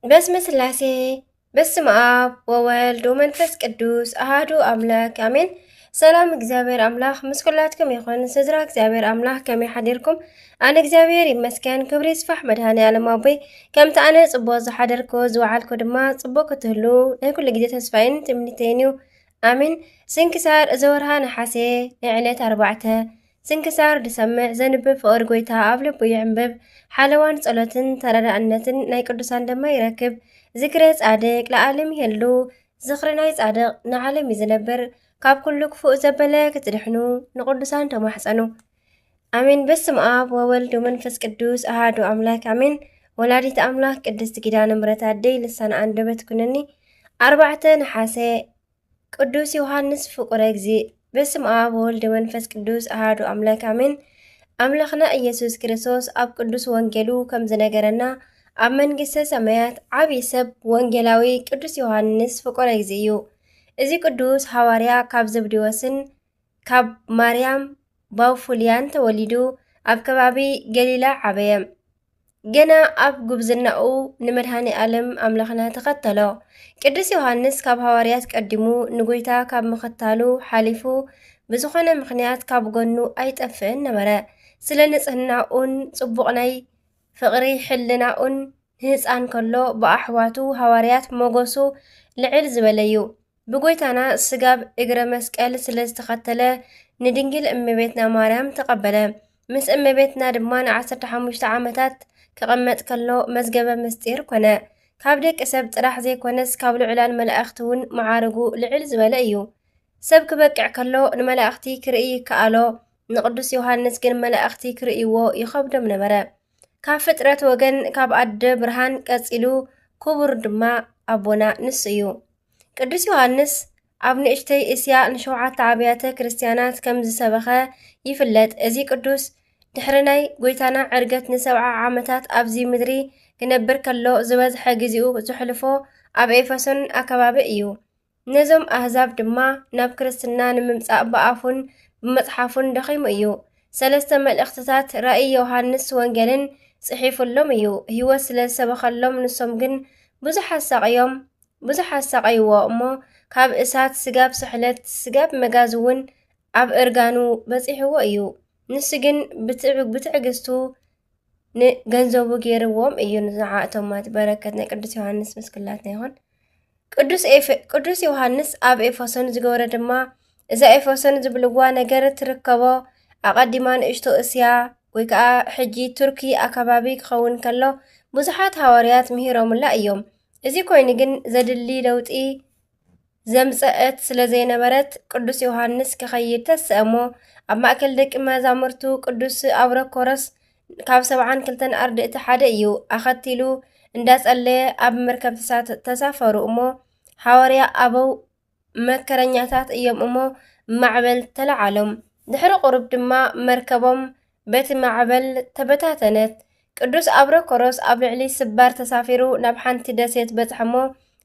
በስመ ስላሴ በስመ አብ ወወልድ ወመንፈስ ቅዱስ አሃዱ አምላክ አሜን። ሰላም እግዚአብሔር አምላክ ምስ ኩላትኩም ይኹን። ስድራ እግዚአብሔር አምላክ ከመይ ሓዲርኩም? ኣነ እግዚአብሔር ይመስገን። ክብሪ ይስፋሕ መድኃኔዓለም ኣቦይ ከምቲ ኣነ ጽቡቕ ዝሓደርኮ ዝወዓልኮ ድማ ጽቡቕ ክትህሉ ናይ ኩሉ ግዜ ተስፋይን ትምኒተይን እዩ። አሜን። ስንክሳር ዘወርሃ ነሓሴ ንዕለት 4 ስንክሳር ድሰምዕ ዘንብብ ፍቅሪ ጎይታ ኣብ ልቡ ይዕንብብ ሓለዋን ጸሎትን ተረዳእነትን ናይ ቅዱሳን ድማ ይረክብ። ዝክረ ጻድቅ ለዓለም ይህሉ ዝኽሪ ናይ ጻድቅ ንዓለም ይዝነብር ካብ ኩሉ ክፉእ ዘበለ ክትድሕኑ ንቅዱሳን ተማሕፀኑ። አሜን። በስመ አብ ወወልድ ወመንፈስ ቅዱስ አሃዱ አምላክ አሜን። ወላዲት አምላክ ቅድስት ኪዳነ ምሕረት አደይ ልሳነ አንደበት ኩነኒ 4 ነሓሴ ቅዱስ ዮሐንስ ፍቁረ እግዚእ። በስመ አብ ወወልድ ወመንፈስ ቅዱስ አሃዱ አምላክ አሜን። አምላኽና ኢየሱስ ክርስቶስ ኣብ ቅዱስ ወንጌሉ ከም ዝነገረና ኣብ መንግስተ ሰማያት ዓብይ ሰብ ወንጌላዊ ቅዱስ ዮሐንስ ፍቁረ እግዚእ እዩ። እዚ ቅዱስ ሐዋርያ ካብ ዘብዴዎስን ካብ ማርያም ባውፉልያን ተወሊዱ ኣብ ከባቢ ገሊላ ዓበየ። ገና ኣብ ጉብዝናኡ ንመድኃኔ ዓለም ኣምላኽና ተኸተሎ። ቅዱስ ዮሐንስ ካብ ሐዋርያት ቀዲሙ ንጎይታ ካብ ምኽታሉ ሓሊፉ ብዝኾነ ምኽንያት ካብ ጎኑ ኣይጠፍእን ነበረ። ስለ ንጽህናኡን ጽቡቕ ናይ ፍቕሪ ሕልናኡን ንህፃን ከሎ ብኣሕዋቱ ሐዋርያት ሞገሱ ልዕል ዝበለዩ ብጎይታና ስጋብ እግረ መስቀል ስለ ዝተኸተለ ንድንግል እመቤትና ማርያም ተቐበለ። ምስ እመቤትና ድማ ን15 ዓመታት ክቕመጥ ከሎ መዝገበ ምስጢር ኮነ። ካብ ደቂ ሰብ ጥራሕ ዘይኮነስ ካብ ልዑላን መላእኽቲ እውን መዓርጉ ልዕል ዝበለ እዩ። ሰብ ክበቅዕ ከሎ ንመላእኽቲ ክርኢ ይከኣሎ፣ ንቅዱስ ዮሐንስ ግን መላእኽቲ ክርእይዎ ይኸብዶም ነበረ። ካብ ፍጥረት ወገን ካብ ኣደ ብርሃን ቀጺሉ ክቡር ድማ ኣቦና ንስ እዩ። ቅዱስ ዮሐንስ ኣብ ንእሽተይ እስያ ን7 ኣብያተ ክርስቲያናት ከም ዝሰበኸ ይፍለጥ። እዚ ቅዱስ ድሕሪ ናይ ጎይታና ዕርገት ን70 ዓመታት ኣብዚ ምድሪ ክነብር ከሎ ዝበዝሐ ግዚኡ ዘሕልፎ ኣብ ኤፌሶን ኣከባቢ እዩ። ነዞም ኣህዛብ ድማ ናብ ክርስትና ንምምጻእ ብኣፉን ብመጽሓፉን ደኺሙ እዩ። 3 መልእኽትታት ራእይ ዮሐንስ ወንጌልን ጽሒፉሎም እዩ። ህይወት ስለ ዝሰበኸሎም ንሶም ግን ብዙሕ ኣሳቀይዎ እሞ ካብ እሳት ስጋብ ስሕለት ስጋብ መጋዝ እውን ኣብ እርጋኑ በፂሕዎ እዩ። ንሱ ግን ብትዕግስቱ ንገንዘቡ ገይርዎም እዩ። ንዝዓእቶማት በረከት ናይ ቅዱስ ዮሐንስ ምስክላትና ይኹን። ቅዱስ ዮሐንስ ኣብ ኤፌሶን ዝገበረ ድማ እዛ ኤፌሶን ዝብልዋ ነገር ትርከቦ ኣቐዲማ ንእሽቶ እስያ ወይ ከዓ ሕጂ ቱርኪ ኣከባቢ ክኸውን ከሎ ብዙሓት ሐዋርያት ምሂሮምላ እዮም። እዚ ኮይኑ ግን ዘድሊ ለውጢ ዘምፀአት ስለ ዘይነበረት ቅዱስ ዮሐንስ ክኸይድ ተስእሞ። ኣብ ማእከል ደቂ መዛሙርቱ ቅዱስ አብረኮሮስ ካብ 72 ኣርድእቲ ሓደ እዩ። ኣኸቲሉ እንዳጸለየ ኣብ መርከብ ተሳፈሩ እሞ ሐዋርያ ኣበው መከረኛታት እዮም እሞ ማዕበል ተለዓሎም። ድሕሪ ቁሩብ ድማ መርከቦም በቲ ማዕበል ተበታተነት። ቅዱስ አብረኮሮስ ኣብ ልዕሊ ስባር ተሳፊሩ ናብ ሓንቲ ደሴት በጽሐሞ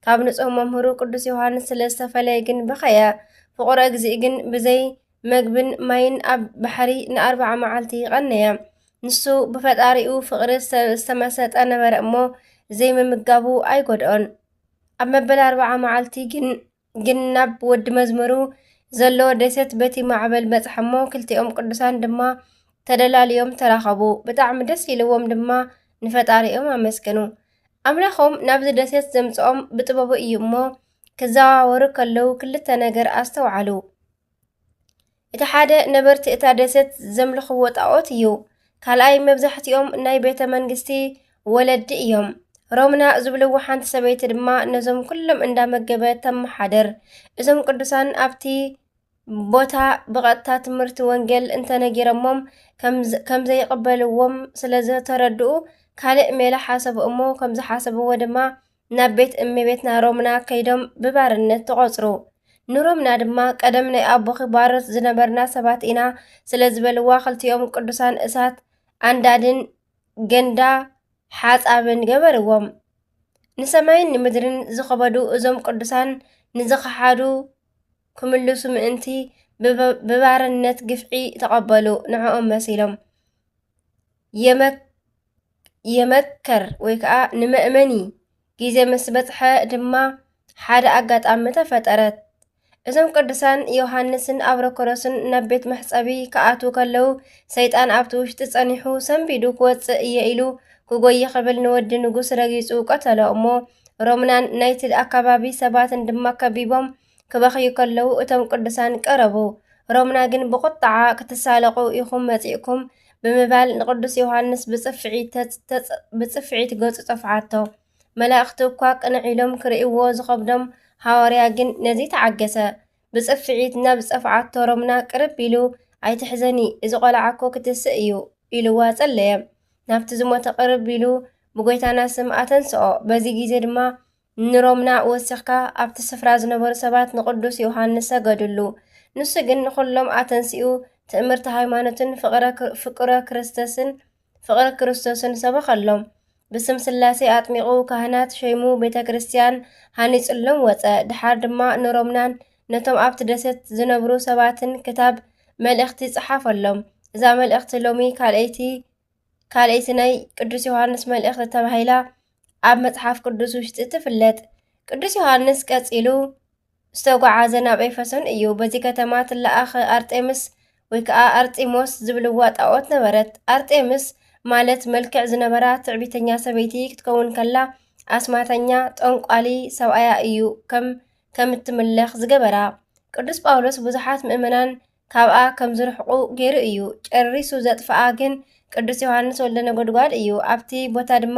ካብ ንጹህ መምህሩ ቅዱስ ዮሐንስ ስለ ዝተፈለየ ግን በኸየ። ፍቁረ እግዚእ ግን ብዘይ መግብን ማይን ኣብ ባሕሪ ን40 መዓልቲ ይቐነየ። ንሱ ብፈጣሪኡ ፍቕሪ ዝተመሰጠ ነበረ እሞ ዘይምምጋቡ ኣይጎድኦን። ኣብ መበል 40 መዓልቲ ግን ናብ ወዲ መዝሙሩ ዘለዎ ደሴት በቲ ማዕበል በጽሐሞ። ክልቲኦም ቅዱሳን ድማ ተደላልዮም ተራኸቡ። ብጣዕሚ ደስ ኢልዎም ድማ ንፈጣሪኦም ኣመስገኑ። ኣምላኾም ናብዚ ደሴት ዘምጽኦም ብጥበቡ እዩ እሞ ክዘዋወሩ ከለዉ ክልተ ነገር ኣስተውዓሉ። እቲ ሓደ ነበርቲ እታ ደሴት ዘምልኽዎ ጣዖት እዩ። ካልኣይ መብዛሕቲኦም ናይ ቤተ መንግስቲ ወለዲ እዮም። ሮምና ዝብልዎ ሓንቲ ሰበይቲ ድማ ነዞም ኩሎም እንዳመገበ ተመሓደር። እዞም ቅዱሳን ኣብቲ ቦታ ብቐጥታ ትምህርቲ ወንጌል እንተነጊረሞም ከም ዘይቕበልዎም ስለ ዝተረድኡ ካልእ ሜላ ሓሰቡ እሞ ከም ዝሓሰብዎ ድማ ናብ ቤት እመቤትና ሮምና ከይዶም ብባርነት ተቖጽሩ። ንሮምና ድማ ቀደም ናይ ኣቦኺ ባሮት ዝነበርና ሰባት ኢና ስለ ዝበልዋ ክልቲኦም ቅዱሳን እሳት ኣንዳድን ገንዳ ሓጻብን ገበርዎም። ንሰማይን ንምድርን ዝኸበዱ እዞም ቅዱሳን ንዝኸሓዱ ክምልሱ ምእንቲ ብባርነት ግፍዒ ተቐበሉ። ንዕኦም መሲሎም የመከር ወይ ከዓ ንመእመኒ ጊዜ ምስ በጽሐ ድማ ሓደ ኣጋጣሚ ተፈጠረት። እዞም ቅዱሳን ዮሃንስን አብሮኮሮስን ናብ ቤት መሕጸቢ ከኣትዉ ከለዉ ሰይጣን ኣብቲ ውሽጢ ጸኒሑ ሰንቢዱ ክወፅእ እየ ኢሉ ክጎይ ኽብል ንወዲ ንጉስ ረጊጹ ቀተሎ እሞ ሮምናን ናይቲ ኣካባቢ ሰባትን ድማ ከቢቦም ክበኽዩ ከለዉ እቶም ቅዱሳን ቀረቡ። ሮምና ግን ብቁጣዓ ክትሳለቁ ኢኹም መጺእኩም ብምባል ንቅዱስ ዮሃንስ ብጽፍዒት ገጹ ጠፍዓቶ። መላእኽቲ እኳ ቅንዕ ኢሎም ክርእይዎ ዝኸብዶም ሃዋርያ ግን ነዚ ተዓገሰ። ብጽፍዒት ናብ ጸፍዓቶ ሮምና ቅርብ ኢሉ ኣይትሕዘኒ እዚ ቆልዓኮ ክትስእ እዩ ኢሉዋ ጸለየ። ናብቲ ዝሞተ ቅርብ ኢሉ ብጎይታና ስም ኣተንስኦ። በዚ ጊዜ ድማ ንሮምና ወሲኽካ ኣብቲ ስፍራ ዝነበሩ ሰባት ንቅዱስ ዮሃንስ ሰገዱሉ። ንሱ ግን ንኹሎም ኣተንሲኡ ትእምርቲ ሃይማኖትን ፍቅረ ክርስቶስን ሰበኸሎም። ብስም ስላሴ ኣጥሚቑ ካህናት ሸይሙ ቤተ ክርስቲያን ሃኒጹሎም ወፀ። ድሓር ድማ ንሮምናን ነቶም ኣብቲ ደሰት ዝነብሩ ሰባትን ክታብ መልእኽቲ ጽሓፈሎም። እዛ መልእኽቲ ሎሚ ካልአይቲ ናይ ቅዱስ ዮሃንስ መልእኽቲ ተባሂላ ኣብ መጽሓፍ ቅዱስ ውሽጢ ትፍለጥ። ቅዱስ ዮሃንስ ቀጺሉ ዝተጓዓዘ ናብ ኤፌሶን እዩ። በዚ ከተማ ትለኣኽ ኣርጤምስ ወይ ከዓ ኣርጢሞስ ዝብልዋ ጣዖት ነበረት። ኣርጤምስ ማለት መልክዕ ዝነበራ ትዕቢተኛ ሰበይቲ ክትከውን ከላ ኣስማተኛ ጠንቋሊ ሰብኣያ እዩ ከም እትምለኽ ዝገበራ። ቅዱስ ጳውሎስ ብዙሓት ምእመናን ካብኣ ከም ዝርሕቑ ገይሩ እዩ። ጨሪሱ ዘጥፍኣ ግን ቅዱስ ዮሃንስ ወልደ ነጎድጓድ እዩ። ኣብቲ ቦታ ድማ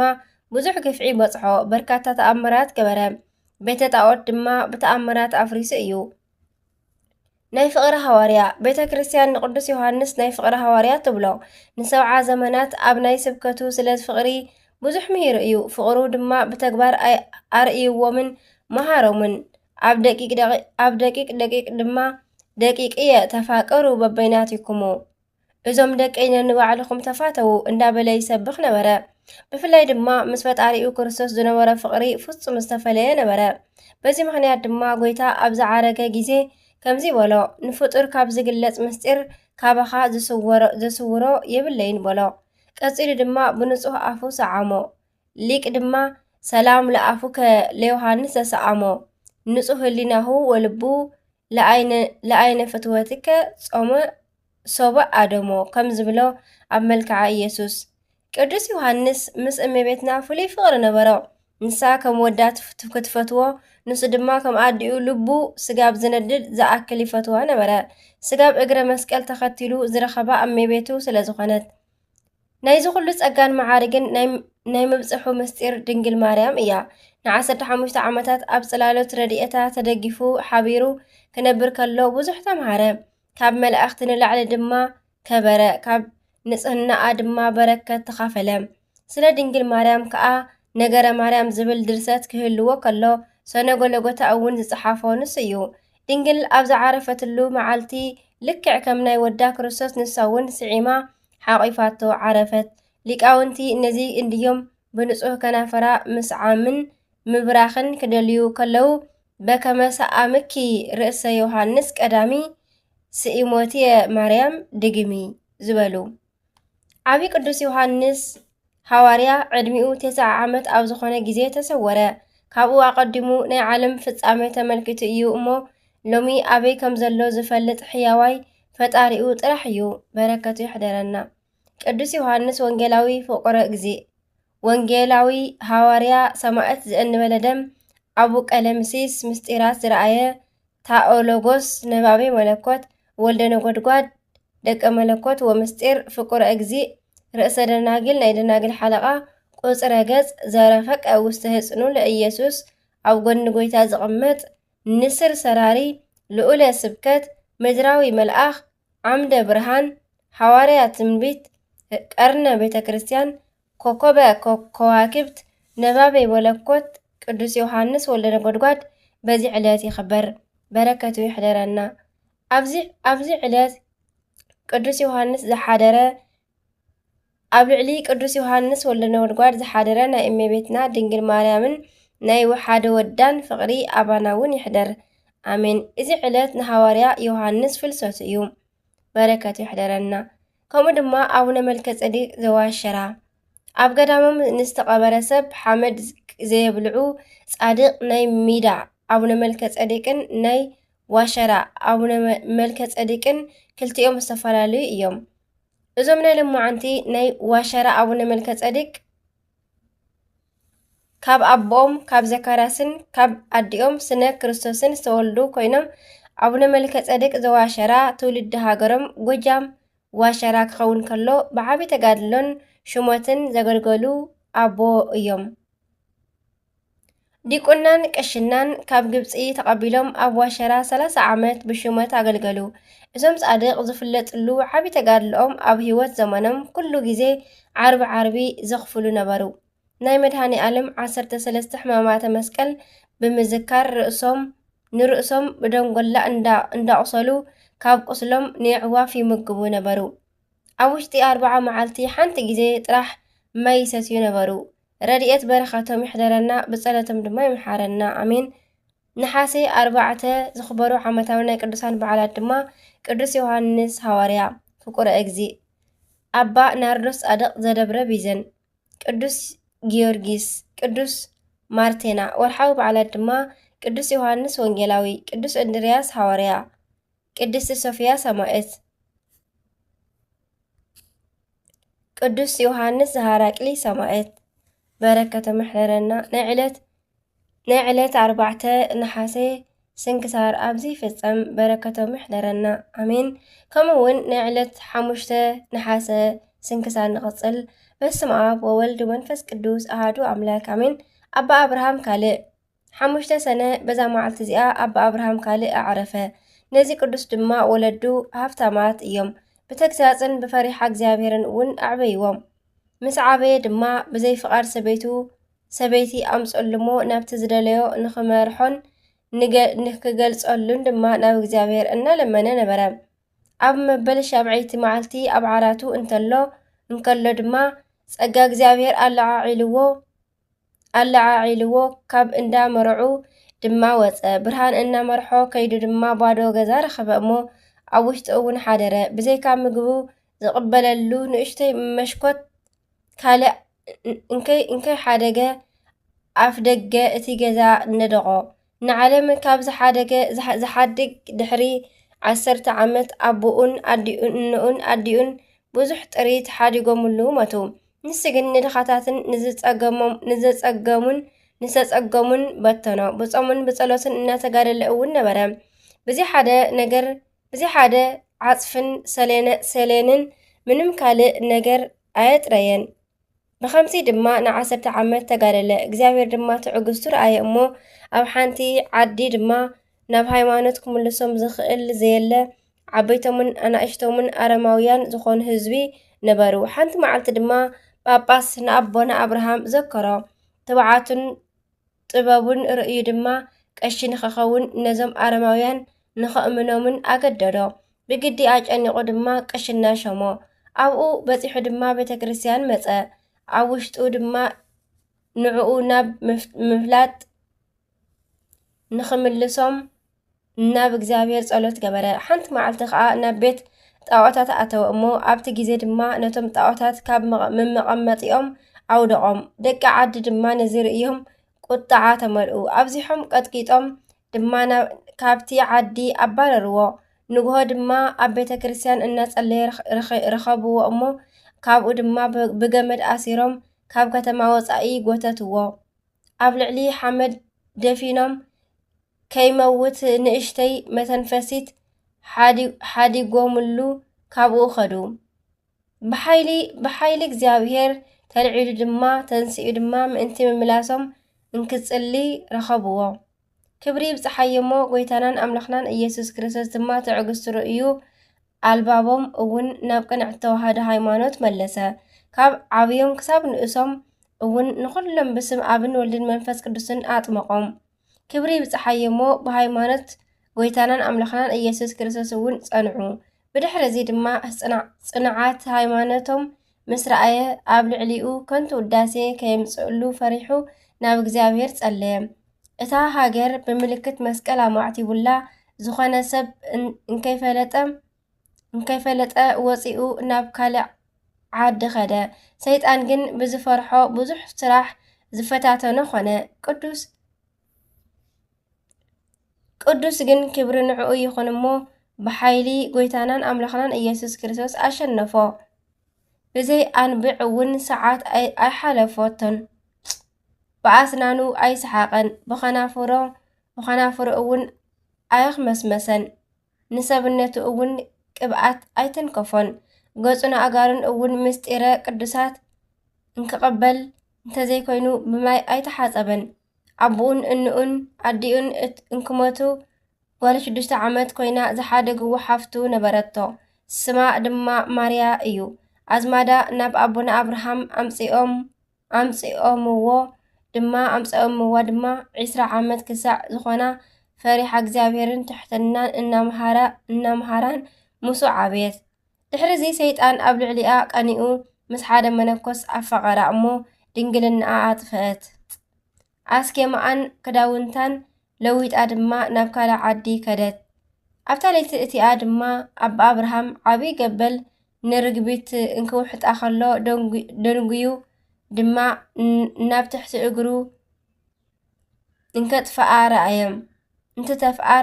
ብዙሕ ግፍዒ በጽሖ፣ በርካታ ተኣምራት ገበረ። ቤተ ጣዖት ድማ ብተኣምራት ኣፍሪሱ እዩ። ናይ ፍቕሪ ሃዋርያ ቤተ ክርስቲያን ንቅዱስ ዮሃንስ ናይ ፍቕሪ ሃዋርያ ትብሎ። ንሰብዓ ዘመናት ኣብ ናይ ስብከቱ ስለ ፍቕሪ ብዙሕ ምሂሩ እዩ። ፍቕሩ ድማ ብተግባር ኣርእይዎምን መሃሮምን። ኣብ ደቂቅ ድማ ደቂቅየ ተፋቀሩ በበይናቲኩሙ፣ እዞም ደቀይ ነንባዕልኹም ተፋተዉ እንዳበለ ይሰብኽ ነበረ። ብፍላይ ድማ ምስ ፈጣሪኡ ክርስቶስ ዝነበረ ፍቕሪ ፍጹም ዝተፈለየ ነበረ። በዚ ምኽንያት ድማ ጎይታ ኣብ ዝዓረገ ጊዜ ከምዚ በሎ፣ ንፍጡር ካብ ዝግለጽ ምስጢር ካባኻ ዘስውሮ የብለይን በሎ። ቀጺሉ ድማ ብንጹህ ኣፉ ሰዓሞ። ሊቅ ድማ ሰላም ለኣፉከ ለዮሃንስ ዘሰዓሞ፣ ንጹህ ህሊናሁ ወልቡ ለኣይነ ፍትወትከ ጾመ ሶበ ኣደሞ ከም ዝብሎ ኣብ መልክዓ ኢየሱስ። ቅዱስ ዮሃንስ ምስ እመቤትና ፍሉይ ፍቕሪ ነበሮ። ንሳ ከም ወዳ ክትፈትዎ፣ ንሱ ድማ ከም ኣዲኡ ልቡ ስጋብ ዝነድድ ዝኣክል ይፈትዋ ነበረ። ስጋብ እግረ መስቀል ተኸቲሉ ዝረኸባ እመቤቱ ስለ ዝኾነት ናይዚ ኩሉ ጸጋን መዓርግን ናይ ምብጽሑ ምስጢር ድንግል ማርያም እያ። ን15 ዓመታት ኣብ ጽላሎት ረድኤታ ተደጊፉ ሓቢሩ ክነብር ከሎ ብዙሕ ተምሃረ። ካብ መላእኽቲ ንላዕሊ ድማ ከበረ፣ ካብ ንጽህናኣ ድማ በረከት ተኻፈለ። ስለ ድንግል ማርያም ከዓ ነገረ ማርያም ዝብል ድርሰት ክህልዎ ከሎ ሰነ ጎለጎታ እውን ዝጸሓፎ ንሱ እዩ። ድንግል ኣብ ዝዓረፈትሉ መዓልቲ ልክዕ ከም ናይ ወዳ ክርስቶስ ንሳ እውን ስዒማ ሓቒፋቶ ዓረፈት። ሊቃውንቲ ነዚ እንድዮም ብንጹህ ከናፈራ ምስዓምን ምብራኽን ክደልዩ ከለዉ በከመ ሰኣምኪ ርእሰ ዮሃንስ ቀዳሚ ስኢሞትየ ማርያም ድግሚ ዝበሉ። ዓቢ ቅዱስ ዮሃንስ ሃዋርያ ዕድሚኡ 9 ዓመት ኣብ ዝኾነ ጊዜ ተሰወረ። ካብኡ ኣቐዲሙ ናይ ዓለም ፍጻሜ ተመልኪቱ እዩ እሞ ሎሚ ኣበይ ከም ዘሎ ዝፈልጥ ሕያዋይ ፈጣሪኡ ጥራሕ እዩ። በረከቱ ይሕደረና። ቅዱስ ዮሃንስ ወንጌላዊ ፍቁረ እግዚእ፣ ወንጌላዊ ሃዋርያ፣ ሰማዕት ዘእንበለ ደም፣ ኣቡ ቀለምሲስ ምስጢራት ዝረአየ፣ ታኦሎጎስ ነባቤ መለኮት፣ ወልደ ነጎድጓድ፣ ደቀ መለኮት ወምስጢር፣ ፍቁረ እግዚእ፣ ርእሰ ደናግል፣ ናይ ደናግል ሓለቓ፣ ቁጽረ ገጽ፣ ዘረፈቀ ውስተ ህጽኑ ለኢየሱስ፣ ኣብ ጎኒ ጎይታ ዝቕመጥ ንስር ሰራሪ፣ ልዑለ ስብከት፣ ምድራዊ መልኣኽ፣ ዓምደ ብርሃን፣ ሃዋርያ ትንቢት፣ ቀርነ ቤተ ክርስቲያን፣ ኮከበ ከዋክብት፣ ነባቤ መለኮት ቅዱስ ዮሃንስ ወልደ ነጎድጓድ በዚ ዕለት ይኽበር። በረከቱ ይሕደረና። ኣብዚ ዕለት ቅዱስ ዮሃንስ ዝሓደረ ኣብ ልዕሊ ቅዱስ ዮሃንስ ወልደ ነጎድጓድ ዝሓደረ ናይ እመቤትና ድንግል ማርያምን ናይ ሓደ ወዳን ፍቕሪ ኣባና እውን ይሕደር። ኣሜን። እዚ ዕለት ንሃዋርያ ዮሃንስ ፍልሰቱ እዩ። በረከቱ ይሕደረና። ከምኡ ድማ ኣቡነ መልከ ጸዲቅ ዘዋሸራ ኣብ ገዳሞም ንዝተቐበረ ሰብ ሓመድ زيبلعو صادق ناي ميدا أبونا ملكة صديقن ناي واشرا أبونا ملكة صديقن كلتيوم استفرالي يوم إزومنا لمعنتي ناي واشرا أبونا ملكة صديق ካብ ኣቦም ካብ ዘካራስን ካብ ኣዲኦም ስነ ክርስቶስን ዝተወልዱ ኮይኖም ኣቡነ መልከ ጸድቅ ዘዋሸራ ትውልዲ ሃገሮም ጎጃም ዋሸራ ክኸውን ከሎ ብዓቢ ተጋድሎን ሽሞትን ዘገልገሉ ኣቦ እዮም። ዲቁናን ቀሽናን ካብ ግብፂ ተቐቢሎም ኣብ ዋሸራ 30 ዓመት ብሽመት ኣገልገሉ። እዞም ጻድቕ ዝፍለጥሉ ዓቢ ተጋድሎኦም ኣብ ህይወት ዘመኖም ኩሉ ግዜ ዓርቢ ዘኽፍሉ ነበሩ። ናይ መድሃኒ ዓለም 13 ሕማማተ መስቀል ብምዝካር ንርእሶም ብደንጎላ እንዳቆሰሉ ካብ ቁስሎም ንዕዋፍ ይምግቡ ነበሩ። ኣብ ውሽጢ 40 መዓልቲ ሓንቲ ግዜ ጥራሕ ማይ ይሰትዩ ነበሩ። ረድኤት በረኸቶም ይሕደረና ብጸሎቶም ድማ ይምሓረና ኣሜን። ነሓሴ 4 ዝኽበሩ ዓመታዊ ናይ ቅዱሳን በዓላት ድማ ቅዱስ ዮሃንስ ሐዋርያ ፍቁረ እግዚእ፣ ኣባ ናርዶስ ጻድቕ ዘደብረ ቢዘን፣ ቅዱስ ጊዮርጊስ፣ ቅዱስ ማርቴና። ወርሓዊ በዓላት ድማ ቅዱስ ዮሃንስ ወንጌላዊ፣ ቅዱስ እንድርያስ ሐዋርያ፣ ቅድስቲ ሶፊያ ሰማዕት፣ ቅዱስ ዮሃንስ ዘሃራቅሊ ሰማዕት። በረከቶም ይሕደረና። ናይ ዕለት 4 ነሓሴ ስንክሳር ኣብዚ ይፍጸም። በረከቶም ይሕደረና ኣሜን። ከምኡውን ናይ ዕለት 5 ነሓሴ ስንክሳር ንቕጽል። በስመ አብ ወወልድ ወመንፈስ ቅዱስ አሐዱ አምላክ አሜን። አባ አብርሃም ካልእ 5 ሰነ በዛ መዓልቲ እዚኣ አባ አብርሃም ካልእ ኣዕረፈ። ነዚ ቅዱስ ድማ ወለዱ ሃብታማት እዮም። ብተግሳጽን ብፈሪሓ እግዚአብሔርን እውን ኣዕበይዎም። ምስ ዓበየ ድማ ብዘይ ፍቓድ ሰበይቲ ኣምፀልሞ ናብቲ ዝደለዮ ንኽመርሖን ንክገልጸሉን ድማ ናብ እግዚአብሔር እናለመነ ነበረ። ኣብ መበል 70 መዓልቲ ኣብ ዓራቱ እንከሎ ድማ ጸጋ እግዚአብሔር ኣለዓዒልዎ ካብ እንዳ መርዑ ድማ ወፀ። ብርሃን እናመርሖ ከይዱ ድማ ባዶ ገዛ ረኸበ እሞ ኣብ ውሽጢ እውን ሓደረ። ብዘይካ ምግቡ ዝቕበለሉ ንእሽተይ መሽኮት ካልእ እንከይ ሓደገ ኣፍ ደገ እቲ ገዛ ነደቆ። ንዓለም ካብ ዝሓድግ ድሕሪ 10 ዓመት ኣቦኡን ኣዲኡን ብዙሕ ጥሪት ሓዲጎምሉ ሞቱ። ንስ ግን ንድኻታትን ንዘጸገሙን በተኖ። ብጾምን ብጸሎትን እናተጋደለ እውን ነበረ። በዚ ሓደ ዓጽፍን ሰሌንን ምንም ካልእ ነገር ኣየጥረየን። ብኸምሲ ድማ ን10 ዓመት ተጋደለ። እግዚአብሔር ድማ ትዕግስቱ ረኣየ እሞ ኣብ ሓንቲ ዓዲ ድማ ናብ ሃይማኖት ክምልሶም ዝኽእል ዘየለ ዓበይቶምን ኣናእሽቶምን ኣረማውያን ዝኾኑ ህዝቢ ነበሩ። ሓንቲ መዓልቲ ድማ ጳጳስ ንኣቦና አብርሃም ዘከሮ። ትብዓቱን ጥበቡን ርእዩ ድማ ቀሺ ንኽኸውን ነዞም ኣረማውያን ንኽእምኖምን ኣገደዶ። ብግዲ ኣጨኒቑ ድማ ቀሽና ሸሞ። ኣብኡ በፂሑ ድማ ቤተ ክርስቲያን መፀ። ኣብ ውሽጡ ድማ ንዕኡ ናብ ምፍላጥ ንኽምልሶም ናብ እግዚአብሔር ጸሎት ገበረ። ሓንቲ መዓልቲ ከዓ ናብ ቤት ጣዖታት ኣተወ እሞ ኣብቲ ግዜ ድማ ነቶም ጣዖታት ካብ መቐመጢኦም ኣውደቖም። ደቂ ዓዲ ድማ ነዚ ርእዮም ቁጣዓ ተመልኡ። ኣብዚሖም ቀጥቂጦም ድማ ካብቲ ዓዲ ኣባረርዎ። ንግሆ ድማ ኣብ ቤተ ክርስቲያን እናጸለየ ረኸብዎ እሞ ካብኡ ድማ ብገመድ ኣሲሮም ካብ ከተማ ወፃኢ ጎተትዎ። ኣብ ልዕሊ ሓመድ ደፊኖም ከይመውት ንእሽተይ መተንፈሲት ሓዲጎምሉ ካብኡ ኸዱ። ብሓይሊ እግዚአብሔር ተልዒሉ ድማ ተንስኡ ድማ ምእንቲ ምምላሶም እንክጽሊ ረኸብዎ። ክብሪ ብፀሓየሞ ጎይታናን ኣምላኽናን ኢየሱስ ክርስቶስ ድማ ትዕግስቱ ርእዩ ኣልባቦም እውን ናብ ቅንዕቲ ተዋህዶ ሃይማኖት መለሰ። ካብ ዓብዮም ክሳብ ንእሶም እውን ንኹሎም ብስም ኣብን ወልድን መንፈስ ቅዱስን ኣጥመቖም። ክብሪ ብፀሓየሞ ብሃይማኖት ጎይታናን ኣምላኽናን ኢየሱስ ክርስቶስ እውን ጸንዑ። ብድሕሪ እዚ ድማ ጽንዓት ሃይማኖቶም ምስ ረኣየ ኣብ ልዕሊኡ ከንቱ ውዳሴ ከየምጽእሉ ፈሪሑ ናብ እግዚአብሔር ጸለየ። እታ ሃገር ብምልክት መስቀል ኣማዕቲቡላ ዝኾነ ሰብ እንከይፈለጠ ወፂኡ ናብ ካልእ ዓዲ ኸደ። ሰይጣን ግን ብዝፈርሖ ብዙሕ ስራሕ ዝፈታተኖ ኾነ ቅዱስ ግን ክብሪ ንዕኡ ይኹን እሞ ብሓይሊ ጎይታናን ኣምላኽናን ኢየሱስ ክርስቶስ ኣሸነፎ። ብዘይ ኣንቢዕ እውን ሰዓት ኣይሓለፎቶን። ብኣስናኑ ኣይሰሓቐን፣ ብኸናፍሩ እውን ኣየኽመስመሰን፣ ንሰብነቱ እውን ቅብኣት ኣይተንከፎን። ገጹን ኣእጋሩን እውን ምስጢረ ቅዱሳት እንክቕበል እንተዘይኮይኑ ብማይ ኣይተሓጸበን። ኣቦኡን እንኡን ኣዲኡን እንክመቱ ጓል 6 ዓመት ኮይና ዝሓደግዎ ሓፍቱ ነበረቶ። ስማ ድማ ማርያ እዩ። ኣዝማዳ ናብ ኣቦና ኣብርሃም ኣምፂኦምዋ ድማ 20 ዓመት ክሳዕ ዝኾና ፈሪሓ እግዚኣብሔርን ትሕትናን እናምሃራን ሙሱ ዓብየት። ድሕሪዚ ሰይጣን ኣብ ልዕሊኣ ቀኒኡ ምስ ሓደ መነኮስ ኣፈቐራ እሞ ድንግልናኣ ኣጥፍአት። ኣስኬማኣን ክዳውንታን ለዊጣ ድማ ናብ ካልእ ዓዲ ከደት። ኣብታ ለይቲ እቲኣ ድማ ኣባ ኣብርሃም ዓብይ ገበል ንርግቢት እንክውሕጣ ከሎ ደንጉዩ ድማ ናብ ትሕቲ እግሩ እንትተፍኣ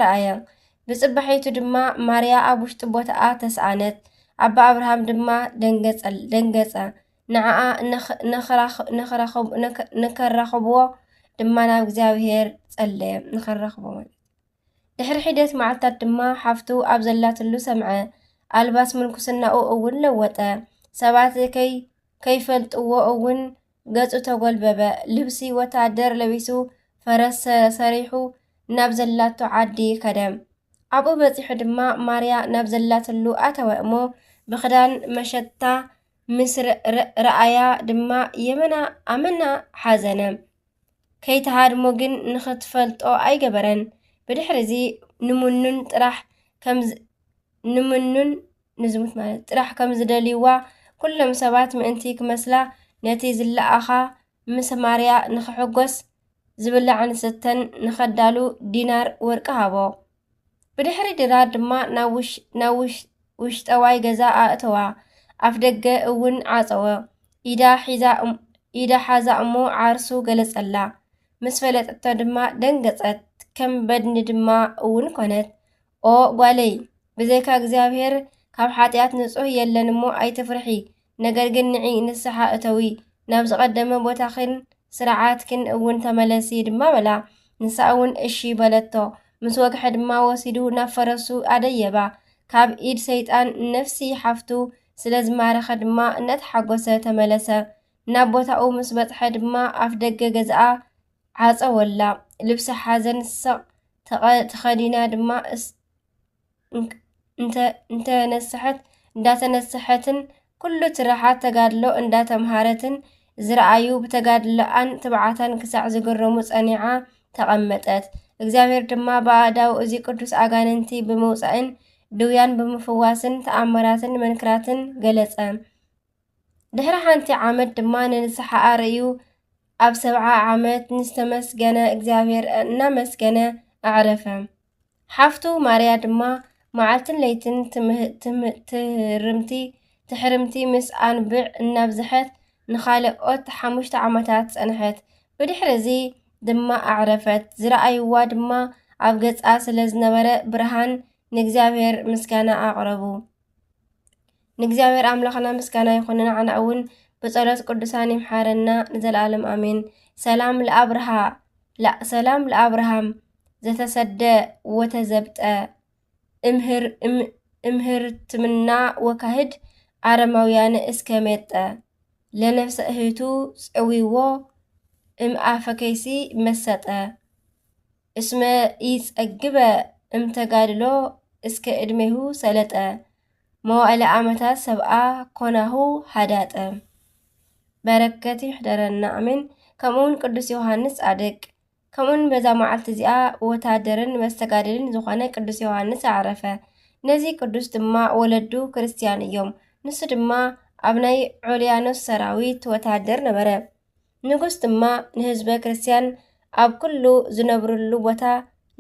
ረኣየ። ብጽባሒቱ ድማ ማርያ ኣብ ውሽጢ ቦታኣ ተስኣነት። ኣባ ኣብርሃም ድማ ደንገጸ። ንዓኣ ንኸራኸብዎ ድማ ናብ እግዚአብሔር ጸለየ። ንኸራኸብዎ ማለት ድሕሪ ሒደት መዓልታት ድማ ሓፍቱ ኣብ ዘላትሉ ሰምዐ። ኣልባስ ምንኩስናኡ እውን ለወጠ። ሰባት ከይፈልጥዎ እውን ገጹ ተጐልበበ። ልብሲ ወታደር ለቢሱ ፈረስ ሰሪሑ ናብ ዘላቶ ዓዲ ከደም። ኣብኡ በፂሑ ድማ ማርያ ናብ ዘላትሉ ኣተወ እሞ ብኽዳን መሸታ ምስ ረኣያ ድማ ኣመና ሓዘነ። ከይተሃድሞ ግን ንኽትፈልጦ ኣይገበረን። ብድሕሪዚ ንዝሙት ጥራሕ ከም ዝደልይዋ ኩሎም ሰባት ምእንቲ ክመስላ ነቲ ዝለኣኻ ምስ ማርያ ንኽሕጐስ ዝብላዕን ስተን ንኸዳሉ ዲናር ወርቂ ሃቦ። ብድሕሪ ድራር ድማ ናብ ውሽጠዋይ ገዛ ኣእተዋ። ኣፍ ደገ እውን ዓፀወ። ኢዳ ሓዛ እሞ ዓርሱ ገለጸላ። ምስ ፈለጠቶ ድማ ደንገጸት፣ ከም በድኒ ድማ እውን ኮነት። ኦ ጓለይ፣ ብዘይካ እግዚኣብሔር ካብ ሓጢኣት ንጹህ የለን እሞ ኣይትፍርሒ። ነገር ግን ንዒ ንስሓ እተዊ፣ ናብ ዝቐደመ ቦታኽን ስርዓትክን እውን ተመለሲ ድማ በላ። ንሳ እውን እሺ በለቶ። ምስ ወግሐ ድማ ወሲዱ ናብ ፈረሱ ኣደየባ። ካብ ኢድ ሰይጣን ነፍሲ ሓፍቱ ስለ ዝማረኸ ድማ እናተሓጐሰ ተመለሰ። ናብ ቦታኡ ምስ በጽሐ ድማ ኣፍ ደገ ገዛኣ ዓፀወላ። ልብሲ ሓዘን ስቕ ተኸዲና ድማ እንዳተነስሐትን ኩሉ ትራሓት ተጋድሎ እንዳተምሃረትን ዝረኣዩ ብተጋድሎኣን ትብዓታን ክሳዕ ዝገረሙ ጸኒዓ ተቐመጠት። እግዚአብሔር ድማ ብኣእዳው እዚ ቅዱስ ኣጋንንቲ ብምውፃእን ድውያን ብምፍዋስን ተኣምራትን መንክራትን ገለጸ። ድሕሪ ሓንቲ ዓመት ድማ ንንስሓ ርእዩ ኣብ 70 ዓመት ንዝተመስገነ እግዚአብሔር እናመስገነ ኣዕረፈ። ሓፍቱ ማርያ ድማ መዓልትን ለይትን ትሕርምቲ ምስ ኣንብዕ እናብዝሐት ንኻልኦት 5 ዓመታት ጸንሐት። ብድሕሪዚ ድማ ኣዕረፈት። ዝረኣይዋ ድማ ኣብ ገጻ ስለ ዝነበረ ብርሃን ንእግዚአብሔር ምስጋና ኣቕረቡ። ንእግዚአብሔር ኣምላኽና ምስጋና ይኹን፣ ንዓና እውን ብጸሎት ቅዱሳን ይምሓረና ንዘለዓለም አሜን። ሰላም ለአብርሃም ዘተሰደ ወተዘብጠ እምህርትምና ወካህድ አረማውያን እስከ ሜጠ ለነፍሰ እህቱ ጽዊዎ እምአፈከይሲ መሰጠ እስመ ይጸግበ እምተጋድሎ እስከ ዕድሜሁ ሰለጠ መዋዕለ ዓመታት ሰብአ ኮናሁ ሃዳጠ። በረከት ይሕደረና አሜን። ከምኡውን ቅዱስ ዮሐንስ ጻድቅ ከምኡውን በዛ መዓልቲ እዚኣ ወታደርን መስተጋድልን ዝኾነ ቅዱስ ዮሐንስ አዕረፈ። ነዚ ቅዱስ ድማ ወለዱ ክርስቲያን እዮም። ንሱ ድማ ኣብ ናይ ዑልያኖስ ሰራዊት ወታደር ነበረ። ንጉስ ድማ ንህዝበ ክርስቲያን ኣብ ኩሉ ዝነብሩሉ ቦታ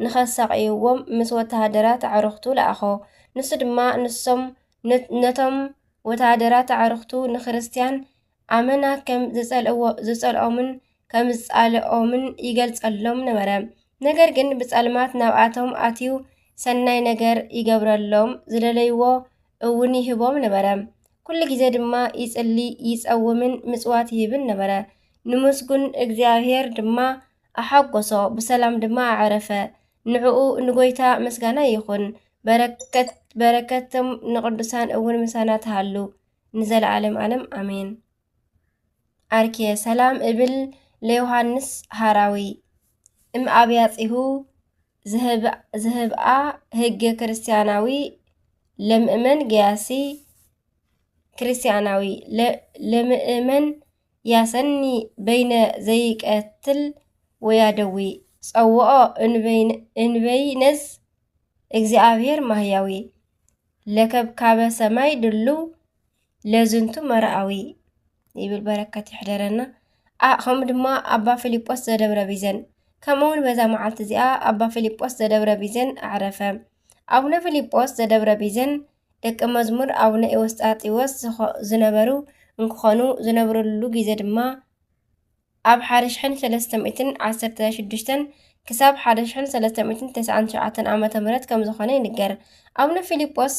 ንኸሳቅይዎም ምስ ወታደራት ኣዕርኽቱ ለኣኾ። ንሱ ድማ ነቶም ወታደራት ኣዕርኽቱ ንክርስቲያን ኣመና ከም ዝጸልኦምን ከምዝጻልኦምን ይገልጸሎም ነበረ። ነገር ግን ብጸልማት ናብኣቶም ኣትዩ ሰናይ ነገር ይገብረሎም ዝደለይዎ እውን ይህቦም ነበረ። ኩሉ ግዜ ድማ ይጽሊ ይጸውምን ምጽዋት ይህብን ነበረ። ንምስጉን እግዚአብሔር ድማ ኣሓጐሶ ብሰላም ድማ ኣዕረፈ። ንዕኡ ንጎይታ ምስጋና ይኹን። በረከቶም ንቅዱሳን እውን ምሳና ተሃሉ ንዘለዓለም ዓለም ኣሜን። ኣርኬ ሰላም እብል ለዮሃንስ ሃራዊ እምኣብያጺሁ ዝህብኣ ህገ ክርስቲያናዊ ለምእመን ገያሲ ክርስቲያናዊ ለምእመን ያሰኒ በይነ ዘይቀትል ወያደዊ ጸውኦ እንበይነዝ እግዚአብሔር ማህያዊ ለከብካበ ሰማይ ድሉ ለዝንቱ መርአዊ ይብል በረከት ይሕደረና። ከም ድማ ኣባ ፊልጶስ ዘደብረ ቢዘን ከምኡውን በዛ መዓልቲ እዚኣ ኣባ ፊልጶስ ዘደብረ ቢዘን ኣዕረፈ። ኣቡነ ፊልጶስ ዘደብረ ቢዘን ደቀ መዝሙር ኣቡነ ኤዎስጣቴዎስ ዝነበሩ እንክኾኑ ዝነብረሉ ግዜ ድማ ኣብ 1316 ክሳብ 1397 ዓመተ ምህረት ከም ዝኾነ ይንገር። ኣቡነ ፊልጶስ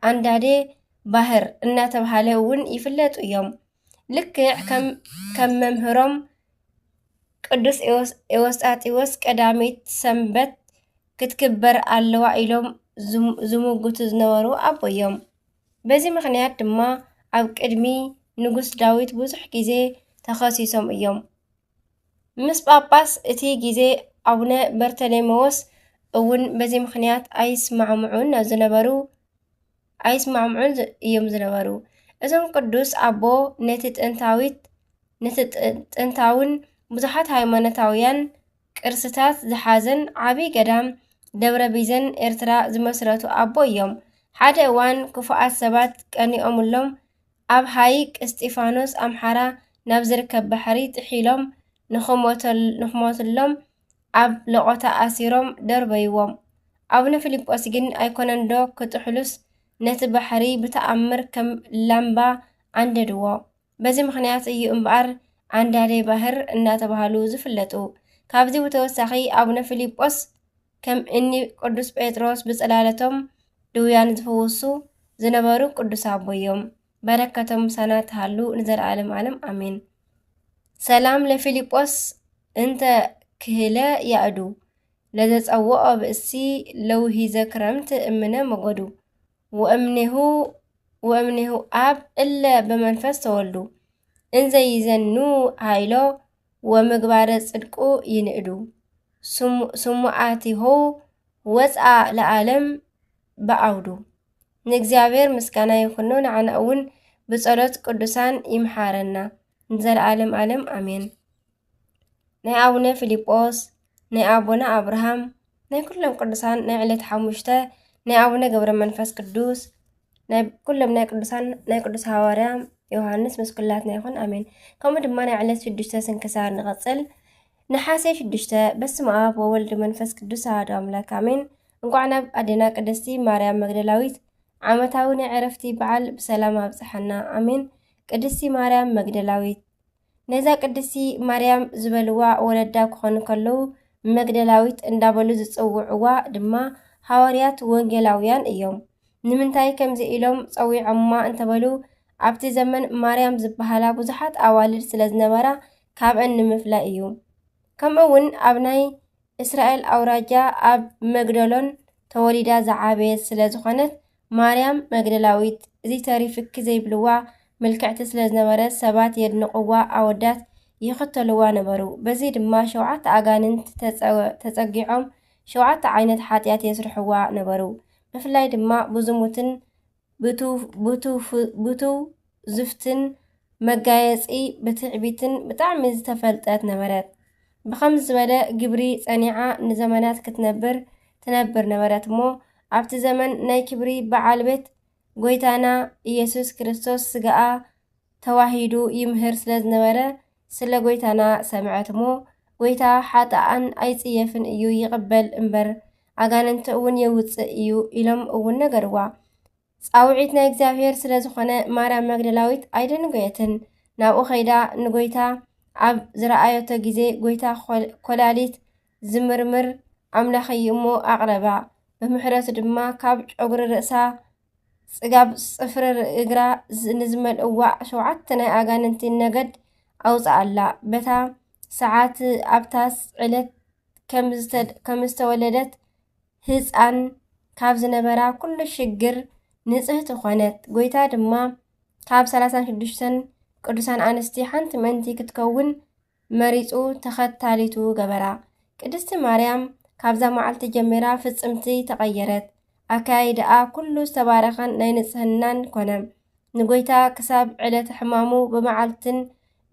አንዳዴ ባህር እናተባሃለ እውን ይፍለጡ እዮም። ልክዕ ከም መምህሮም ቅዱስ ኤዎስጣቴዎስ ቀዳሚት ሰንበት ክትክበር ኣለዋ ኢሎም ዝምግቱ ዝነበሩ ኣቦ እዮም። በዚ ምክንያት ድማ ኣብ ቅድሚ ንጉስ ዳዊት ብዙሕ ግዜ ተኸሲሶም እዮም። ምስ ጳጳስ እቲ ግዜ ኣቡነ በርተሌሜዎስ እውን በዚ ምክንያት ኣይስማዕምዑን እዮም ዝነበሩ። እዞም ቅዱስ ኣቦ ነቲ ጥንታውን ብዙሓት ሃይማኖታውያን ቅርስታት ዝሓዘን ዓብይ ገዳም ደብረ ቢዘን ኤርትራ ዝመስረቱ ኣቦ እዮም። ሓደ እዋን ክፉኣት ሰባት ቀኒኦምሎም ኣብ ሃይቅ እስጢፋኖስ ኣምሓራ ናብ ዝርከብ ባሕሪ ጥሒሎም ንኽሞትሎም ኣብ ለቆታ ኣሲሮም ደርበይዎም። ኣቡነ ፊልጶስ ግን ኣይኮነንዶ ክጥሕሉስ ነቲ ባሕሪ ብተኣምር ከም ላምባ አንደድዎ። በዚ ምክንያት እዩ እምበኣር አንዳዴ ባህር እናተባሃሉ ዝፍለጡ። ካብዚ ብተወሳኺ ኣቡነ ፊልጶስ ከም እኒ ቅዱስ ጴጥሮስ ብጽላለቶም ድውያን ዝፈውሱ ዝነበሩ ቅዱስ ኣቦ እዮም። በረከቶም ምሳና ተሃሉ ንዘለዓለም ዓለም ኣሜን። ሰላም ለፊልጶስ እንተ ክህለ ያእዱ ለዘጸውኦ ብእሲ ለውሂዘ ክረምቲ እምነ መጎዱ ወእምኔሁ ኣብ እለ በመንፈስ ተወልዱ እንዘይዘኑ ሃይሎ ወምግባረ ጽድቁ ይንእዱ ስሙዓቲሁ ወፅአ ለዓለም በአውዱ። ንእግዚአብሔር ምስጋና ይኹኖ ንዓና እውን ብጸሎት ቅዱሳን ይምሓረና ንዘለዓለም ዓለም ኣሜን። ናይ ኣቡነ ፊልጶስ፣ ናይ ኣቦና አብርሃም፣ ናይ ኩሎም ቅዱሳን ናይ ዕለት 5 ናይ ኣቡነ ገብረ መንፈስ ቅዱስ ናይ ኩሎም ናይ ቅዱሳን ናይ ቅዱስ ሐዋርያ ዮሐንስ መስኩላትና ይኹን ኣሜን። ከምኡ ድማ ናይ ዕለት 6 ስንክሳር ንቐጽል። ነሓሴ 6 በስመ አብ ወወልድ መንፈስ ቅዱስ አሐዱ አምላክ አሜን። እንኳዕ ናብ ኣዴና ቅድስቲ ማርያም መግደላዊት ዓመታዊ ናይ ዕረፍቲ በዓል ብሰላም ኣብጽሐና አሜን። ቅድስቲ ማርያም መግደላዊት ነዛ ቅድስቲ ማርያም ዝበልዋ ወለዳ ክኾኑ ከለዉ መግደላዊት እንዳበሉ ዝጽውዕዋ ድማ ሐዋርያት ወንጌላውያን እዮም። ንምንታይ ከምዚ ኢሎም ጸዊዖማ እንተበሉ ኣብቲ ዘመን ማርያም ዝበሃላ ብዙሓት ኣዋልድ ስለ ዝነበራ ካብአን ንምፍላይ እዩ። ከምኡውን ኣብ ናይ እስራኤል ኣውራጃ ኣብ መግደሎን ተወሊዳ ዝዓበየት ስለ ዝኾነት ማርያም መግደላዊት እዚ ተሪፍኪ ዘይብልዋ ምልክዕቲ ስለ ዝነበረት ሰባት የድንቕዋ ኣወዳት ይኽተልዋ ነበሩ። በዚ ድማ 7 ኣጋንንት ተጸጊዖም 7 ዓይነት ሓጢኣት የስርሕዋ ነበሩ። ብፍላይ ድማ ብዝሙትን ብቱ ዝፍትን መጋየፂ ብትዕቢትን ብጣዕሚ ዝተፈልጠት ነበረት። ብኸምዚ ዝበለ ግብሪ ጸኒዓ ንዘመናት ክትነብር ነበረት እሞ ኣብቲ ዘመን ናይ ክብሪ በዓል ቤት ጎይታና ኢየሱስ ክርስቶስ ስጋኣ ተዋሂዱ ይምህር ስለ ዝነበረ ስለ ጎይታና ሰምዐት እሞ ጎይታ ሓጣኣን ኣይጽየፍን እዩ ይቕበል እምበር ኣጋንንቲ እውን የውፅእ እዩ ኢሎም እውን ነገርዋ። ጻውዒት ናይ እግዚአብሔር ስለ ዝኾነ ማርያም መግደላዊት ኣይደንጎየትን። ናብኡ ኸይዳ ንጎይታ ኣብ ዝረኣዮቶ ግዜ ጎይታ ኮላሊት ዝምርምር ኣምላኽ እዩ እሞ ኣቕረባ። ብምሕረቱ ድማ ካብ ጨጉሪ ርእሳ ጽጋብ ጽፍሪ እግራ ንዝመልእዋ 7 ናይ ኣጋንንቲ ነገድ ኣውፅኣላ። በታ ሰዓት ኣብታስ ዕለት ከም ዝተወለደት ህፃን ካብ ዝነበራ ኩሉ ሽግር ንጽህቲ ኾነት። ጎይታ ድማ ካብ 36 ቅዱሳን ኣንስቲ ሓንቲ ምእንቲ ክትከውን መሪፁ ተኸታሊቱ ገበራ። ቅድስቲ ማርያም ካብዛ መዓልቲ ጀሚራ ፍጽምቲ ተቐየረት። ኣካይድኣ ኩሉ ዝተባረኸን ናይ ንጽህናን ኮነ። ንጎይታ ክሳብ ዕለት ሕማሙ ብመዓልትን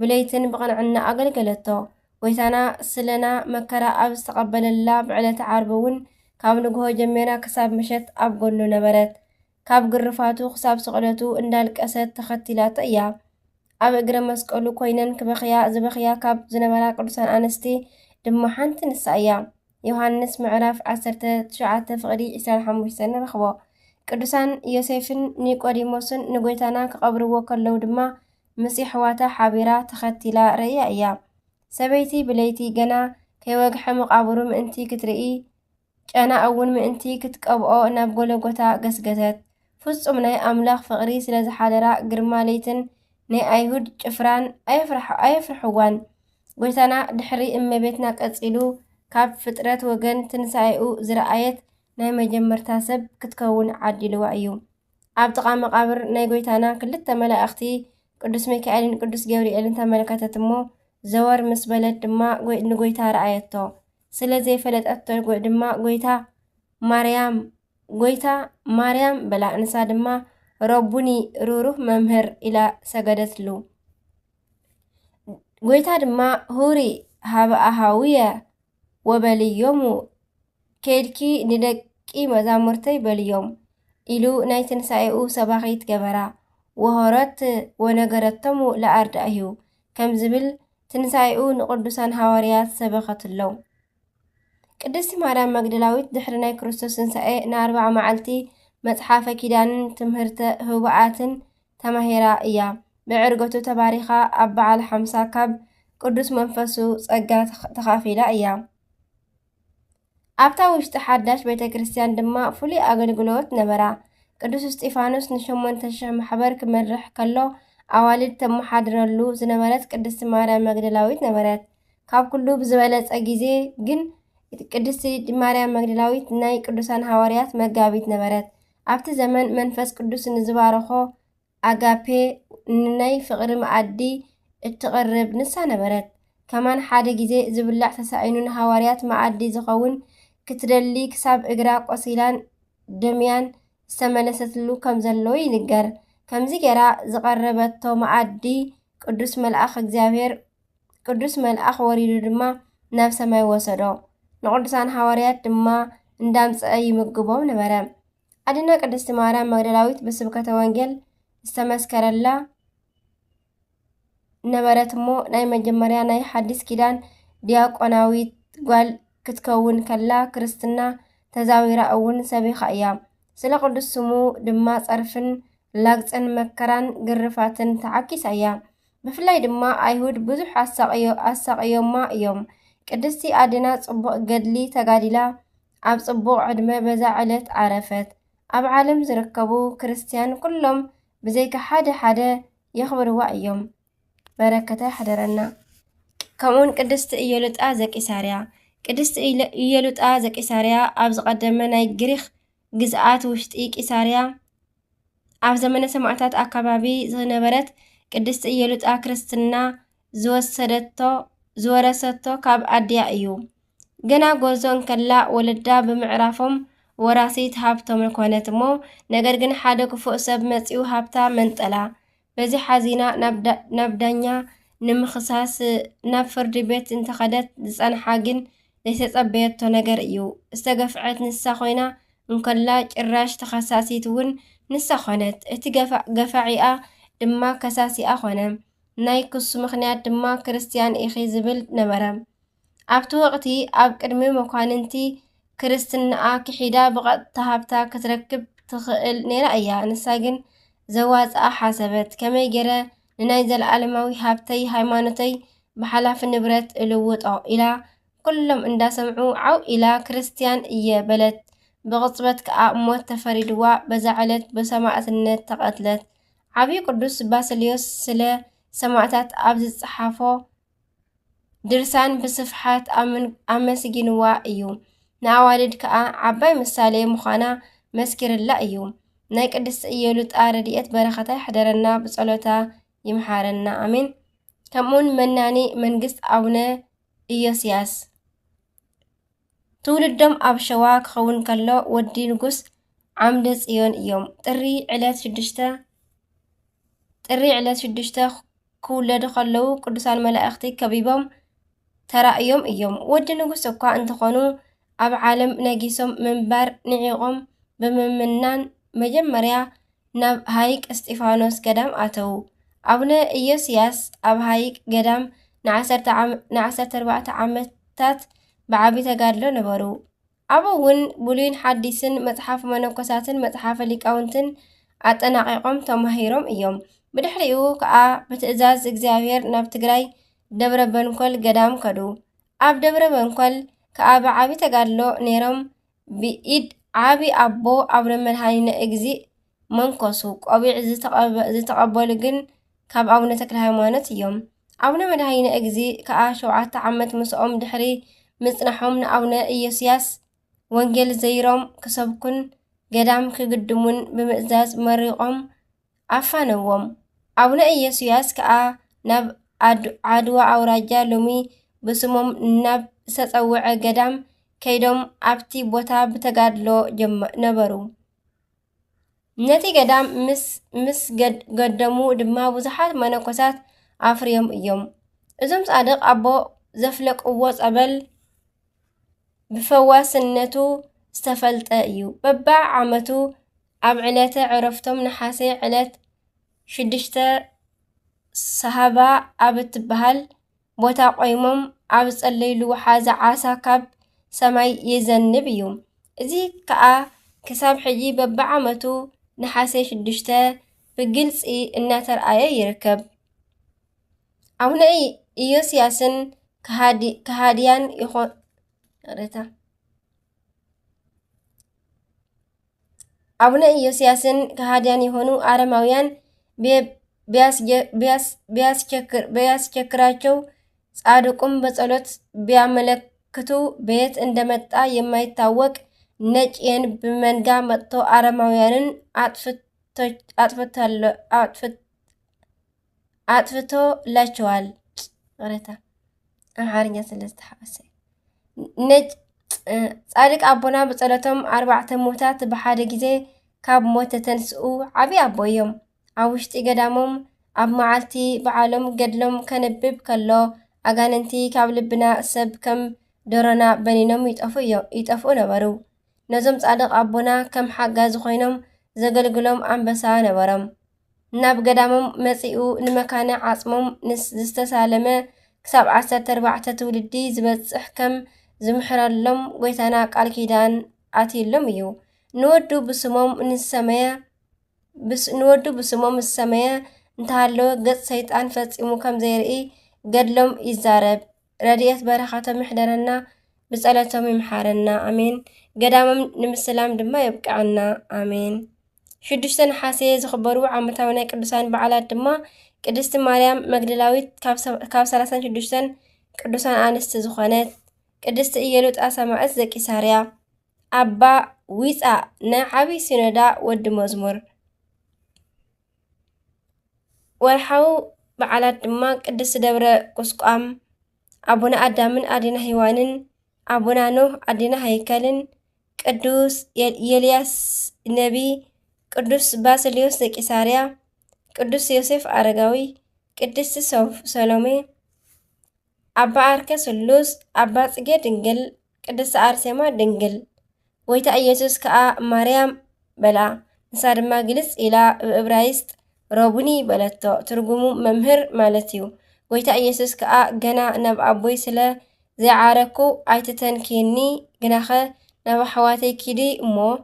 ብለይትን ብቕንዕና ኣገልገለቶ። ጎይታና ስለና መከራ ኣብ ዝተቐበለላ ብዕለተ ዓርቢ እውን ካብ ንግሆ ጀሚራ ክሳብ ምሸት ኣብ ጎኑ ነበረት። ካብ ግርፋቱ ክሳብ ስቕለቱ እንዳልቀሰት ተኸቲላቶ እያ። ኣብ እግረ መስቀሉ ኮይነን ዝበኽያ ካብ ዝነበራ ቅዱሳን ኣንስቲ ድማ ሓንቲ ንሳ እያ። ዮሃንስ ምዕራፍ 19 ፍቕዲ 25 ንረኽቦ። ቅዱሳን ዮሴፍን ኒቆዲሞስን ንጎይታና ክቐብርዎ ከለዉ ድማ ምስ ኣሕዋታ ሓቢራ ተኸቲላ ርእያ እያ። ሰበይቲ ብለይቲ ገና ከይወግሐ መቓብሩ ምእንቲ ክትርኢ ጨና እውን ምእንቲ ክትቀብኦ ናብ ጎለጎታ ገስገሰት። ፍጹም ናይ ኣምላኽ ፍቕሪ ስለ ዝሓደራ ግርማ ለይትን ናይ ኣይሁድ ጭፍራን ኣየፍርሕዋን። ጎይታና ድሕሪ እመቤትና ቀጺሉ ካብ ፍጥረት ወገን ትንሳኤኡ ዝረኣየት ናይ መጀመርታ ሰብ ክትከውን ዓዲልዋ እዩ። ኣብ ጥቓ መቓብር ናይ ጎይታና ክልተ መላእኽቲ ቅዱስ ሚካኤልን ቅዱስ ገብርኤልን ተመልከተት እሞ ዘወር ምስ በለት ድማ ንጎይታ ረኣየቶ። ስለ ዘይፈለጠቶ ድማ ጎይታ ማርያም በላ። ንሳ ድማ ረቡኒ ሩሩህ መምህር ኢላ ሰገደትሉ። ጎይታ ድማ ሁሪ ሃበ ኣሃውየ ወበልዮሙ ከድኪ ንደቂ መዛሙርተይ በልዮም ኢሉ ናይ ትንሳኤኡ ሰባኺት ገበራ። ወሆረት ወነገረቶሙ ለኣርዳእዩ ከም ዝብል ትንሳኤኡ ንቅዱሳን ሃዋርያት ሰበኸትለው። ቅድስቲ ማርያም መግደላዊት ድሕሪ ናይ ክርስቶስ ትንሳኤ ን40 መዓልቲ መጽሓፈ ኪዳንን ትምህርተ ህቡኣትን ተማሂራ እያ። ብዕርገቱ ተባሪኻ ኣብ በዓል 50 ካብ ቅዱስ መንፈሱ ጸጋ ተኻፊላ እያ። ኣብታ ውሽጢ ሓዳሽ ቤተ ክርስቲያን ድማ ፍሉይ ኣገልግሎት ነበራ። ቅዱስ እስጢፋኖስ ን8,000 ማሕበር ክመርሕ ከሎ ኣዋልድ ተመሓድረሉ ዝነበረት ቅድስቲ ማርያም መግደላዊት ነበረት። ካብ ኩሉ ብዝበለጸ ግዜ ግን ቅድስቲ ማርያም መግደላዊት ናይ ቅዱሳን ሃዋርያት መጋቢት ነበረት። ኣብቲ ዘመን መንፈስ ቅዱስ ንዝባረኾ ኣጋፔ ንናይ ፍቕሪ መኣዲ እትቐርብ ንሳ ነበረት። ከማን ሓደ ግዜ ዝብላዕ ተሳኢኑ ንሃዋርያት መኣዲ ዝኸውን ክትደሊ ክሳብ እግራ ቆሲላን ደምያን ዝተመለሰትሉ ከም ዘሎ ይንገር። ከምዚ ገይራ ዝቐረበቶ መኣዲ ቅዱስ መልኣኽ ወሪዱ ድማ ናብ ሰማይ ወሰዶ። ንቅዱሳን ሃዋርያት ድማ እንዳምፀአ ይምግቦም ነበረ። ኣድና ቅድስቲ ማርያም መግደላዊት ብስብከተ ወንጌል ዝተመስከረላ ነበረት እሞ ናይ መጀመርያ ናይ ሓዲስ ኪዳን ዲያቆናዊት ጓል ክትከውን ከላ ክርስትና ተዛዊራ እውን ሰቢኻ እያ። ስለ ቅዱስ ስሙ ድማ ጸርፍን ላግፅን መከራን ግርፋትን ተዓኪሳ እያ። ብፍላይ ድማ ኣይሁድ ብዙሕ ኣሳቅዮማ እዮም። ቅድስቲ ኣድና ጽቡቕ ገድሊ ተጋዲላ ኣብ ጽቡቕ ዕድመ በዛ ዕለት ዓረፈት። ኣብ ዓለም ዝርከቡ ክርስቲያን ኩሎም ብዘይካ ሓደ የኽብርዋ እዮም። በረከታ ይሓደረና። ከምኡውን ቅድስቲ ኢየሉጣ ዘቂሳርያ። ቅድስቲ ኢየሉጣ ዘቂሳርያ ኣብ ዝቐደመ ናይ ግሪክ ግዝኣት ውሽጢ ቂሳርያ ኣብ ዘመነ ሰማዕታት ኣካባቢ ዝነበረት ቅድስቲ ኢየሉጣ ክርስትና ዝወረሰቶ ካብ ኣድያ እዩ። ገና ጎዞ እንከላ ወለዳ ብምዕራፎም ወራሲት ሃብቶም ኮነት እሞ ነገር ግን ሓደ ክፉእ ሰብ መፂኡ ሃብታ መንጠላ። በዚ ሓዚና ናብ ዳኛ ንምኽሳስ ናብ ፍርዲ ቤት እንተኸደት ዝጸንሓ ግን ዘይተጸበየቶ ነገር እዩ። ዝተገፍዐት ንሳ ኮይና እንከላ ጭራሽ ተኸሳሲት እውን ንሳ ኾነት። እቲ ገፋዒኣ ድማ ከሳሲኣ ኾነ። ናይ ክሱ ምኽንያት ድማ ክርስቲያን ኢኺ ዝብል ነበረ። ኣብቲ ወቕቲ ኣብ ቅድሚ መኳንንቲ ክርስትናኣ ክሒዳ ብቐጥታ ሃብታ ክትረክብ ትኽእል ነይራ እያ። ንሳ ግን ዘዋፅኣ ሓሰበት። ከመይ ገይረ ንናይ ዘለኣለማዊ ሃብተይ ሃይማኖተይ بحلاف النبرت الوطا إلى كلهم إندا سمعوا عو إلى كريستيان إيه بلد بغصبت كأموت تفريدوا بزعلت بسماعة النت تقتلت عبي قدوس باسليوس سلا سماعتات أبز الصحافة درسان بصفحات أمسجنوا إيو نعوالد كأ عباي مسالي مخانا مسكر الله إيو نايك قدس إيولوت آرديت برختي حدرنا بصلوتا يمحارنا أمين كمون مناني منقست أونا إيوسياس تولدهم أبشواك خون كالو ودي نقص عمدس إيون إيوم تري علات شدشتا كولد خلو قدسان ملائختي كبيبهم ترأيهم إيوم ودي نقص أكوا انتخونو أب عالم ناقيسهم منبر نعيقهم بممنان مجمريا ناب هايك استيفانوس قدام أتو أبنا إيوسياس أب هايك قدام نعسر تربعة عمتات بعبي تقادلو نبرو أبوون بولين حديثن متحاف منوكساتن متحاف ليكاونتن أتناقيقهم تمهيرهم إيوم بدحريو كأ بتأزاز إكزاوير ناب تقراي دبر بنكول قدام كدو أب دبر بنكول كأ بعبي تقادلو نيرم بإيد عابي أبو أبر ملحانين إكزي منكسو قبيع زي تقبلقن كاب أبنا تكل هايمانت يوم أبنا ملحانين إكزي كأ شوعات عمت مسؤوم دحري مصنحهم نأبنا إيوسياس وانجل زيرم كسبكن قدام كقدمون بمئزاز مريقهم أفانوهم أبنا إيوسياس كأ ناب عدوى أوراجا لومي بسمهم ناب ستوع قدام كيدوم أبتي بوتا بتقادلو نبرو نتي قدام مس قدمو دما بزحات مناقصات أفريم إيوم إذن صادق أبو زفلق قوات أبل بفواسنتو استفلت أيو ببع عمتو أب علات عرفتم نحاسي علات شدشتا صحابة أبت بهال بوتا قيمم أبس الليلو حازة عاسا كاب سماي يزنب يوم إذي كأ كساب حجي ببع عمتو نحاسي شدشتا بقلس الناتر آية يركب أونا إيوسياسن كهاديان يخون ريتا أبنا إيوسياسن كهاديان يهونو آرماويان بياس شكراچو صادقم بصلوت بياملكتو بيت اندمطا يمايتاوق نጭየን بمنጋ መጥቶ አረማውያንን አጥፍቶላቸዋል ረታ አማርኛ ስለስተሐሰ ነጭ ጻድቅ አቦና በጸሎቶም 4 ሞታት በሓደ ጊዜ ካብ ሞት ተንስኡ ዓቢ አቦዮም አውሽጢ ገዳሞም ኣብ መዓልቲ በዓሎም ገድሎም ከነብብ ከሎ አጋንንቲ ካብ ልብና ሰብ ከም ደሮና በኒኖም ይጠፉ ነበሩ ነዞም ጻድቅ አቦና ከም ሓጋዝ ኮይኖም ዘገልግሎም አንበሳ ነበሮም ናብ ገዳሞም መጺኡ ንመካነ ዓጽሞም ዝተሳለመ ክሳብ 14 ትውልዲ ዝበጽሕ ከም ዝምሕረሎም ጎይታና ቃል ኪዳን ኣትይሎም እዩ ንወዱ ብስሞም ዝሰመየ እንተሃለወ ገጽ ሰይጣን ፈጺሙ ከም ዘይርኢ ገድሎም ይዛረብ ረድኤት በረኻቶም ይሕደረና بصلاتهم يمحارنا آمين قدامهم نمسلام دما يبقعنا آمين شدشتن حاسي زخبرو عمتاونا قدسان بعلات دما قدست مريم مجدلاويت كاب سلاسان شدشتن قدسان آنست زخانت قدست إيلوت آسامعت زكي ساريا أبا ويسا نعبي سندا ود مزمور والحاو بعلات دما قدست دبر قسقام أبونا آدامن آدينا هيوانن أبونا نوح أدينا هيكلن قدوس يلياس نبي قدوس باسليوس قيساريا قدوس يوسف أرغاوي قدوس سلومي أبا أركا سلوس أبا صقي دنجل قدوس أرسيما دنجل ويتا إيسوس كأ مريم بلا نصار ما جلس إلى إبرايست روبني بلتو ترجمو ممهر مالتيو ويتا إيسوس كأ جنا نب أبوي سلا زعاركو عيتتن كيني جناخه نبا حواتي كيدي مو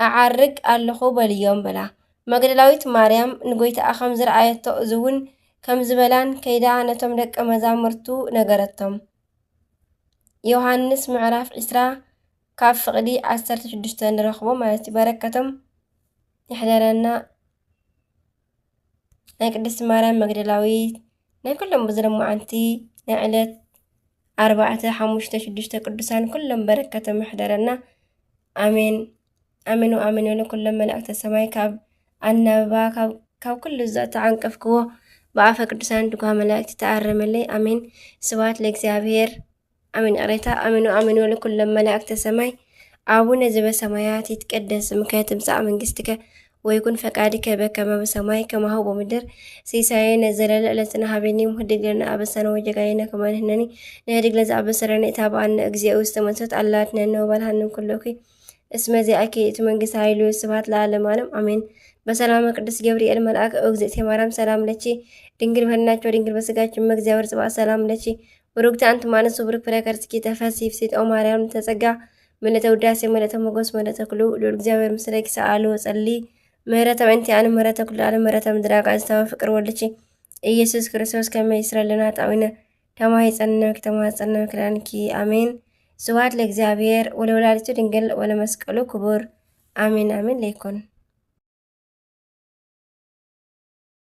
أعرق اللخو باليوم بلا مقدلاويت مريم نقويت أخم زرعيتو زون ከም ዝበላን ከይዳ ነቶም ደቀ መዛሙርቱ ነገረቶም። ዮሐንስ ምዕራፍ 20 ካብ ፍቕዲ 16 ንረኽቦ ማለት እዩ። በረከቶም ይሕደረና። ናይ ቅድስቲ ማርያም መግደላዊት ናይ ኩሎም ብዝለምዓንቲ ናይ ዕለት 4 5 6 ቅዱሳን ኩሎም በረከቶም ይሕደረና። አሜን አሜን አሜን። ኩሎም መላእክተ ሰማይ ካብ አናብባ ካብ ኩሉ ዝተዓንቀፍክዎ በአፈ ቅዱሳን ድጓ መላእክት ተአረመለይ። አሜን። ስብሐት ለእግዚአብሔር። አሜን። ቅሬታ አሜን አሜን። ኩሎም መላእክተ ሰማይ አቡነ ዘበሰማያት ይትቀደስ ስምከ ትምጻእ መንግስትከ ወይኩን ፈቃድከ በከመ በሰማይ ከማሁ በምድር ሲሳየነ ዘለለ ዕለትነ ሀበኒ ህድግ ለነ አበሰነ ወጀጋየነ ከመ ንሕነኒ ንህድግ ለዘአበሰረነ ኢታብአነ እግዚኦ ውስተ መንሶት አላትነነ ወባልሃንም ኩሎኪ እስመ ዚአኪ እቲ መንግስት ኃይሉ ስብሐት ለዓለመ ዓለም አሜን። በሰላም ቅዱስ ገብርኤል መልአክ እግዝእትየ ማርያም ሰላም ለቺ ድንግል በህናቸው ድንግል በስጋችን መግዚአብሔር ጽባሕ ሰላም ለቺ ብሩክቲ አንቲ ማነሱ ብሩክ ፍሬ ከርስኪ ተፈሥሒ ፍሥሕት ኦ ማርያም ተጸጋ ምልዕተ ውዳሴ ምልዕተ ሞገስ ምልዕተ ኩሉ ልዑል እግዚአብሔር ምስለኪ ሰአሉ ወጸሊ ምህረተ በእንቲአነ ምህረተ ኩሉ ዓለም ምህረተ ምድራቅ ዝተወ ፍቅር ወልድቺ ኢየሱስ ክርስቶስ ከመ ይስረልና ጣዊነ ተማሂፀነ ከተማፀነ ክዳንኪ አሜን። ስብሐት ለእግዚአብሔር ወለወላዲቱ ድንግል ወለመስቀሉ ክቡር አሜን አሜን። ለይኩን